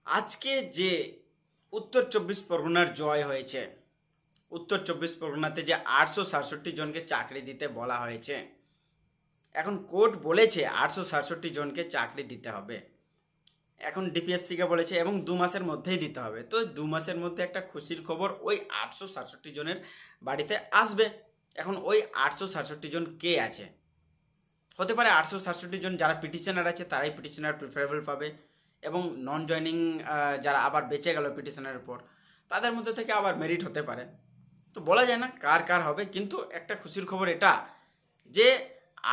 আজকে যে উত্তর চব্বিশ পরগনার জয় হয়েছে, উত্তর চব্বিশ পরগনাতে যে 867 জনকে চাকরি দিতে বলা হয়েছে, এখন কোর্ট বলেছে 867 জনকে চাকরি দিতে হবে। এখন ডিপিএসসিকে বলেছে এবং 2 মাসের মধ্যেই দিতে হবে। তো 2 মাসের মধ্যে একটা খুশির খবর ওই 867 জনের বাড়িতে আসবে। এখন ওই 867 জন কে আছে? হতে পারে 867 জন যারা পিটিশনার আছে তারাই পিটিশনার প্রিফারেবল পাবে, এবং নন জয়নিং যারা আবার বেঁচে গেল পিটিশনারের পর, তাদের মধ্যে থেকে আবার মেরিট হতে পারে। তো বলা যায় না কার কার হবে, কিন্তু একটা খুশির খবর এটা যে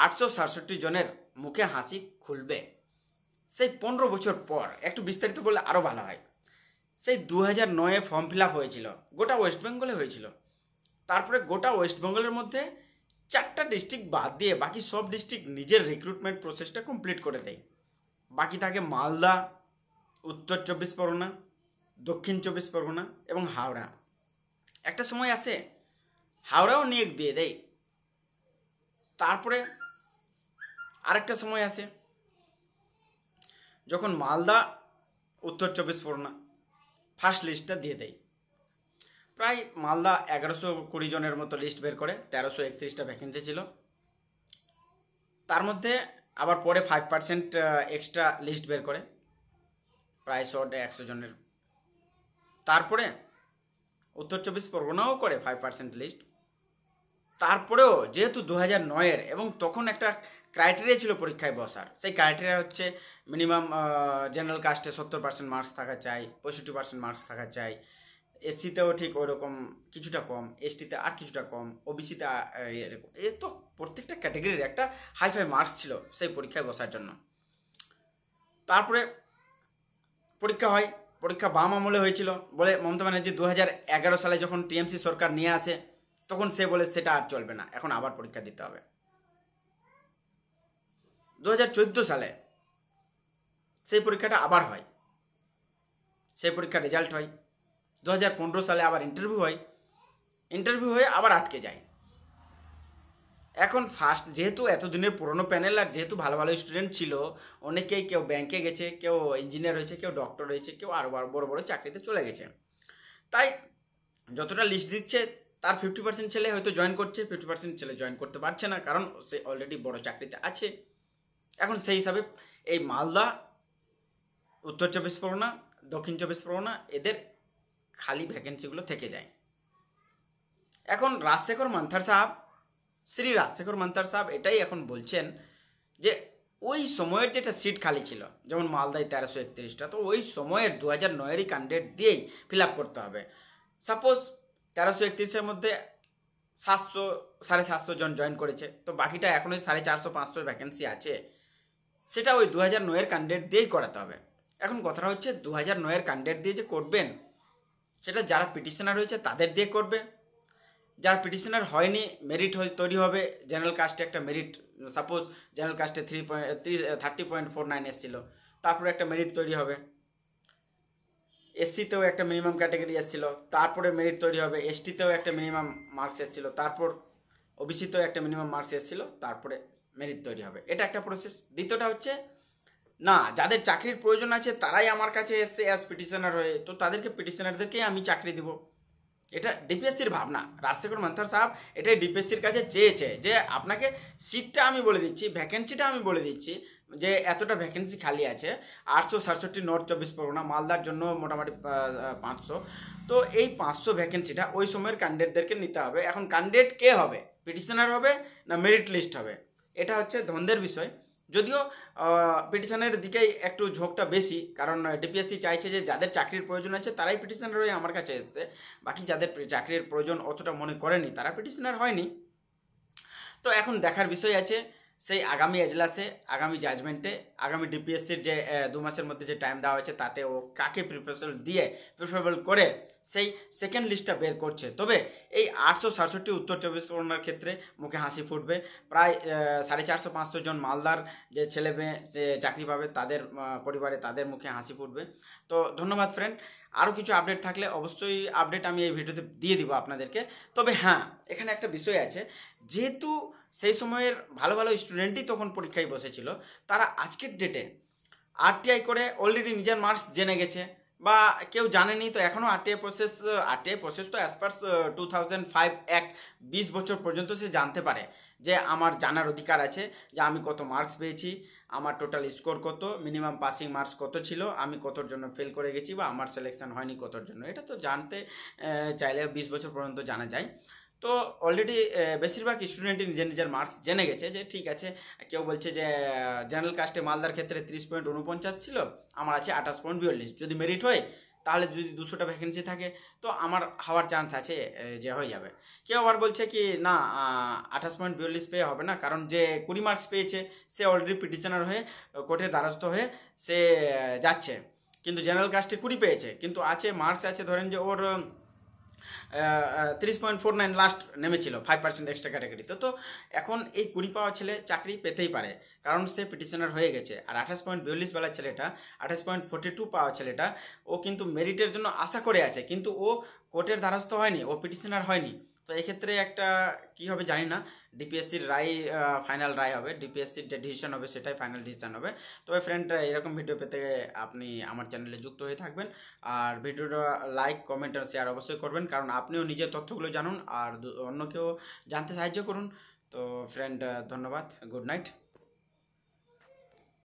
867 জনের মুখে হাসি খুলবে। সেই 15 বছর পর, একটু বিস্তারিত বললে আরও ভালো হয়। সেই 2009-এ ফর্ম ফিল আপ হয়েছিল, গোটা ওয়েস্ট বেঙ্গলে হয়েছিল। তারপরে গোটা ওয়েস্ট বেঙ্গলের মধ্যে 4টা ডিস্ট্রিক্ট বাদ দিয়ে বাকি সব ডিস্ট্রিক্ট নিজের রিক্রুটমেন্ট প্রসেসটা কমপ্লিট করে দেয়। বাকি থাকে মালদা, উত্তর চব্বিশ পরগনা, দক্ষিণ চব্বিশ পরগনা এবং হাওড়া। একটা সময় আসে হাওড়াও নিয়োগ দিয়ে দেয়। তারপরে আরেকটা সময় আসে যখন মালদা, উত্তর চব্বিশ পরগনা ফার্স্ট লিস্টটা দিয়ে দেয়। প্রায় মালদা 1120 জনের মতো লিস্ট বের করে, 1331টা ভ্যাকেন্সি ছিল। তার মধ্যে আবার পরে 5% এক্সট্রা লিস্ট বের করে, প্রায় 100 জনের। তারপরে উত্তর চব্বিশ পরগনাও করে 5% লিস্ট। তারপরেও যেহেতু 2009-এর, এবং তখন একটা ক্রাইটেরিয়া ছিল পরীক্ষায় বসার, সেই ক্রাইটেরিয়া হচ্ছে মিনিমাম জেনারেল কাস্টে 70% মার্কস থাকা চাই, 65% মার্কস থাকা চাই, এসসিতেও ঠিক ওইরকম কিছুটা কম, এসটিতে আর কিছুটা কম, ওবিসিতে এরকম। এ তো প্রত্যেকটা ক্যাটাগরির একটা হাইফাই মার্কস ছিল সেই পরীক্ষায় বসার জন্য। তারপরে পরীক্ষা হয়, পরীক্ষা বাম আমলে হয়েছিল বলে মমতা ব্যানার্জি 2011 সালে যখন টিএমসি সরকার নিয়ে আসে, তখন সে বলে সেটা আর চলবে না, এখন আবার পরীক্ষা দিতে হবে। 2014 সালে সেই পরীক্ষাটা আবার হয়, সেই পরীক্ষার রেজাল্ট হয়। 2015 সালে আবার ইন্টারভিউ হয়, ইন্টারভিউ হয়ে আবার আটকে যায়। এখন ফার্স্ট, যেহেতু এতদিনের পুরনো প্যানেল আর যেহেতু ভালো ভালো স্টুডেন্ট ছিল, অনেকেই কেউ ব্যাংকে গেছে, কেউ ইঞ্জিনিয়ার হয়েছে, কেউ ডক্টর হয়েছে, কেউ আরও বড় বড় চাকরিতে চলে গেছে। তাই যতটা লিস্ট দিচ্ছে তার 50% ছেলে হয়তো জয়েন করছে, 50% ছেলে জয়েন করতে পারছে না, কারণ সে অলরেডি বড় চাকরিতে আছে। এখন সেই হিসাবে এই মালদা, উত্তর চব্বিশ পরগনা, দক্ষিণ চব্বিশ পরগনা এদের খালি ভ্যাকেন্সিগুলো থেকে যায়। এখন রাজশেখর মান্থার সাহেব, শ্রী রাজশেখর মান্থার সাহেব এটাই এখন বলছেন যে ওই সময়ের যেটা সিট খালি ছিল, যেমন মালদায় 1331টা, তো ওই সময়ের 2009-এরই ক্যান্ডিডেট দিয়েই ফিল আপ করতে হবে। সাপোজ 1331-এর মধ্যে 700-750 জন জয়েন করেছে, তো বাকিটা এখনই 450-500 ভ্যাকেন্সি আছে, সেটা ওই 2009-এর ক্যান্ডিডেট দিয়েই করাতে হবে। এখন কথাটা হচ্ছে 2009-এর ক্যান্ডিডেট দিয়ে যে করবেন, সেটা যারা পিটিশনার হয়েছে তাদের দিয়ে করবে। যার পিটিশনার হয়নি, মেরিট তৈরি হবে। জেনারেল কাস্টে একটা মেরিট, সাপোজ জেনারেল কাস্টে 30.49 এসেছিলো, তারপরে একটা মেরিট তৈরি হবে। এসসিতেও একটা মিনিমাম ক্যাটাগরি এসেছিলো, তারপরে মেরিট তৈরি হবে। এসটিতেও একটা মিনিমাম মার্কস এসেছিলো, তারপর ওবিসিতেও একটা মিনিমাম মার্কস এসেছিলো, তারপরে মেরিট তৈরি হবে। এটা একটা প্রসেস। দ্বিতীয়টা হচ্ছে না, যাদের চাকরির প্রয়োজন আছে তারাই আমার কাছে এসছে অ্যাজ পিটিশনার হয়ে, তো তাদেরকে পিটিশনারদেরকেই আমি চাকরি দিব। এটা ডিপিএসসির ভাবনা। রাজশেখর মান্থার সাহেব এটাই ডিপিএসসির কাছে চেয়েছে যে আপনাকে সিটটা আমি বলে দিচ্ছি, ভ্যাকেন্সিটা আমি বলে দিচ্ছি যে এতটা ভ্যাকেন্সি খালি আছে। 867 নর্থ চব্বিশ পরগনা, মালদার জন্য মোটামুটি 500। তো এই 500 ভ্যাকেন্সিটা ওই সময়ের ক্যান্ডিডেটদেরকে নিতে হবে। এখন ক্যান্ডিডেট কে হবে? পিটিশনার হবে না মেরিট লিস্ট হবে? এটা হচ্ছে দ্বন্দ্বের বিষয়। যদিও পিটিশনের দিকেই একটু ঝোঁকটা বেশি, কারণ ডিপিএসসি চাইছে যে যাদের চাকরির প্রয়োজন আছে তারাই পিটিশনার হয়ে আমার কাছে এসছে, বাকি যাদের চাকরির প্রয়োজন অতটা মনে করেনি তারা পিটিশনার হয়নি। তো এখন দেখার বিষয় আছে সেই আগামী এজলাসে, আগামী জাজমেন্টে, আগামী ডিপিএসসির যে 2 মাসের মধ্যে যে টাইম দেওয়া হয়েছে তাতে ও কাকে প্রিফারেবল করে সেই সেকেন্ড লিস্টটা বের করছে। তবে এই 867 উত্তর চব্বিশ পরগনার ক্ষেত্রে মুখে হাসি ফুটবে। প্রায় 450-500 জন মালদার যে ছেলে মেয়ে সে চাকরি পাবে, তাদের পরিবারে তাদের মুখে হাসি ফুটবে। তো ধন্যবাদ ফ্রেন্ড। আরও কিছু আপডেট থাকলে অবশ্যই আপডেট আমি এই ভিডিওতে দিয়ে দিব আপনাদেরকে। তবে হ্যাঁ, এখানে একটা বিষয় আছে, যেহেতু সেই সময়ের ভালো ভালো স্টুডেন্টই তখন পরীক্ষায় বসেছিল, তারা আজকের ডেটে আরটিআই করে অলরেডি নিজের মার্কস জেনে গেছে বা কেউ জানেনি, তো এখনও আরটিআই প্রসেস তো অ্যাজ পার 2005 অ্যাক্ট 20 বছর পর্যন্ত সে জানতে পারে যে আমার জানার অধিকার আছে যে আমি কত মার্কস পেয়েছি, আমার টোটাল স্কোর কত, মিনিমাম পাসিং মার্কস কত ছিল, আমি কতর জন্য ফেল করে গেছি বা আমার সিলেকশন হয়নি কতর জন্য। এটা তো জানতে চাইলে 20 বছর পর্যন্ত জানা যায়। তো অলরেডি বেশিরভাগ স্টুডেন্টই নিজের নিজের মার্কস জেনে গেছে যে ঠিক আছে, কেউ বলছে যে জেনারেল কাস্টে মালদার ক্ষেত্রে 30.49 ছিল, আমার আছে 28.42, যদি মেরিট হয় তাহলে যদি 200টা ভ্যাকেন্সি থাকে তো আমার হওয়ার চান্স আছে যে হয়ে যাবে। কেউ আবার বলছে কি না 28.42 পেয়ে হবে না, কারণ যে 20 মার্কস পেয়েছে সে অলরেডি পিটিশনার হয়ে কোর্টের দ্বারস্থ হয়ে সে যাচ্ছে, কিন্তু জেনারেল কাস্টে 20 পেয়েছে কিন্তু আছে মার্কস আছে ধরেন যে ওর 30.49 লাস্ট নেমেছিল 5% এক্সট্রা ক্যাটাগরিতে। তো এখন এই 20 পাওয়া ছেলে চাকরি পেতেই পারে কারণ সে পিটিশনার হয়ে গেছে। আর 28.42 বেলা ছেলেটা, 28.42 পাওয়া ছেলেটা, ও কিন্তু মেরিটের জন্য আশা করে আছে কিন্তু ও কোর্টের দ্বারস্থ হয়নি, ও পিটিশনার হয়নি। তো এক্ষেত্রে একটা কী হবে জানি না, ডিপিএসসির রায় ফাইনাল রায় হবে, ডিপিএসসির যে ডিসিশন হবে সেটাই ফাইনাল ডিসিশন হবে। তবে ফ্রেন্ড এরকম ভিডিও পেতে আপনি আমার চ্যানেলে যুক্ত হয়ে থাকবেন, আর ভিডিওটা লাইক কমেন্ট আর শেয়ার অবশ্যই করবেন, কারণ আপনিও নিজের তথ্যগুলো জানুন আর অন্যকেও জানতে সাহায্য করুন। তো ফ্রেন্ড ধন্যবাদ, গুড নাইট।